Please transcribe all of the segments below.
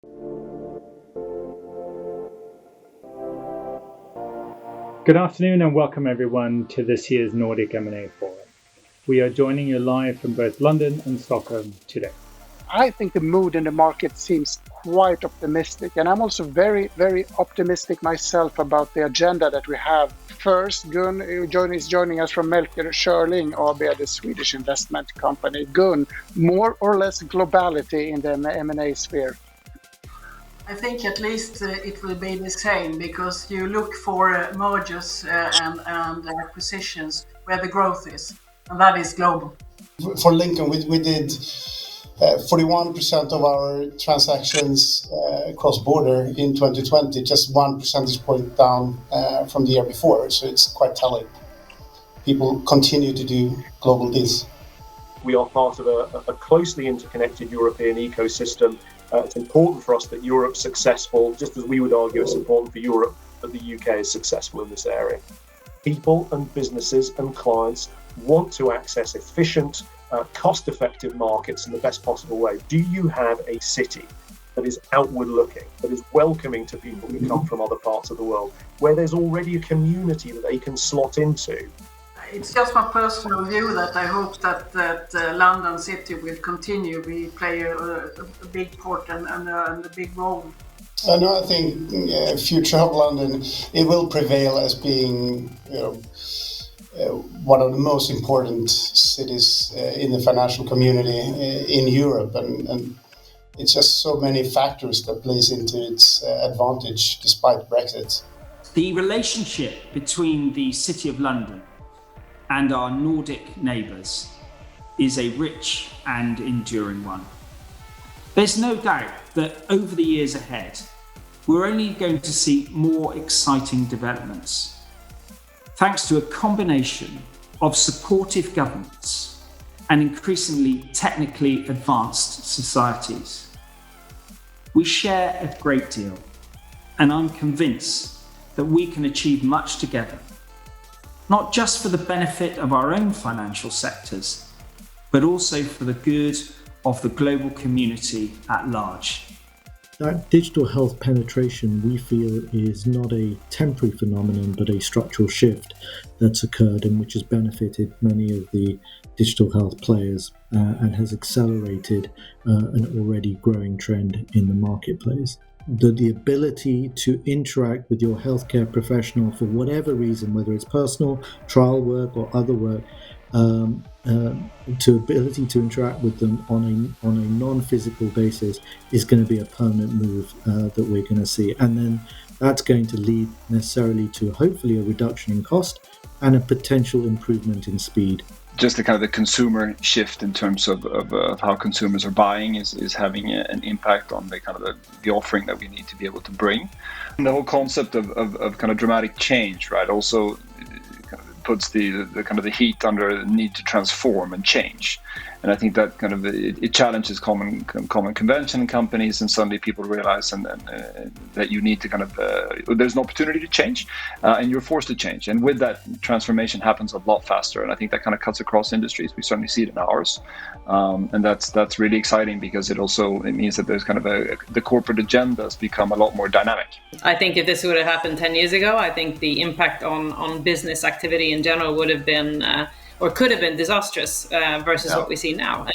Good afternoon and welcome everyone to this year's Nordic M&A Forum. We are joining you live from both London and Stockholm today. I think the mood in the market seems quite optimistic, and I'm also very, very optimistic myself about the agenda that we have. First, Gun is joining us from Melker Schörling AB, the Swedish investment company. Gun, more or less globality in the M&A sphere? I think at least it will be the same, because you look for mergers and acquisitions where the growth is, and that is global. For Lincoln, we did 41% of our transactions cross-border in 2020, just 1 percentage point down from the year before, so it's quite telling. People continue to do global deals. We are part of a closely interconnected European ecosystem. It's important for us that Europe's successful, just as we would argue it's important for Europe that the UK is successful in this area. People and businesses and clients want to access efficient, cost-effective markets in the best possible way. Do you have a city that is outward-looking, that is welcoming to people who come from other parts of the world, where there's already a community that they can slot into? It's just my personal view that I hope that London City will continue to play a big part and a big role. I think future of London, it will prevail as being one of the most important cities in the financial community in Europe, and it's just so many factors that plays into its advantage despite Brexit. The relationship between the City of London and our Nordic neighbours is a rich and enduring one. There's no doubt that over the years ahead, we're only going to see more exciting developments, thanks to a combination of supportive governments and increasingly technically advanced societies. We share a great deal, and I'm convinced that we can achieve much together, not just for the benefit of our own financial sectors, but also for the good of the global community at large. That digital health penetration, we feel, is not a temporary phenomenon, but a structural shift that's occurred and which has benefited many of the digital health players and has accelerated an already growing trend in the marketplace. The ability to interact with your healthcare professional for whatever reason, whether it's personal, trial work or other work, to ability to interact with them on a non-physical basis is going to be a permanent move that we're going to see. And then that's going to lead necessarily to hopefully a reduction in cost and a potential improvement in speed. Just the kind of the consumer shift in terms of how consumers are buying is having an impact on the kind of the offering that we need to be able to bring. And the whole concept of kind of dramatic change, right, also kind of puts the kind of the heat under the need to transform and change. And I think that kind of it challenges common convention in companies, and suddenly people realize that you need to kind of there's an opportunity to change, and you're forced to change. And with that, transformation happens a lot faster. And I think that kind of cuts across industries. We certainly see it in ours, and that's really exciting because it means that there's kind of the corporate agendas become a lot more dynamic. I think if this would have happened 10 years ago, I think the impact on business activity in general would have been or could have been disastrous versus what we see now.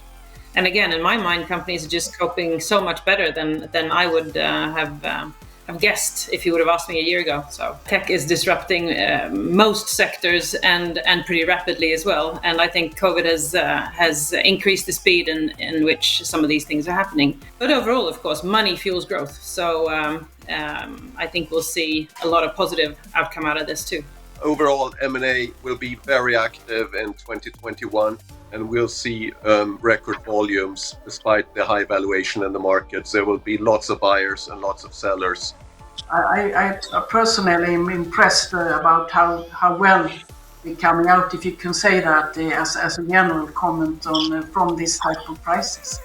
And again, in my mind, companies are just coping so much better than I would have guessed if you would have asked me a year ago. So tech is disrupting most sectors and pretty rapidly as well. And I think COVID has increased the speed in which some of these things are happening. But overall, of course, money fuels growth. So I think we'll see a lot of positive outcome out of this too. Overall, M&A will be very active in 2021, and we'll see record volumes despite the high valuation in the markets. There will be lots of buyers and lots of sellers. I personally am impressed about how well we're coming out, if you can say that as a general comment on from this type of prices.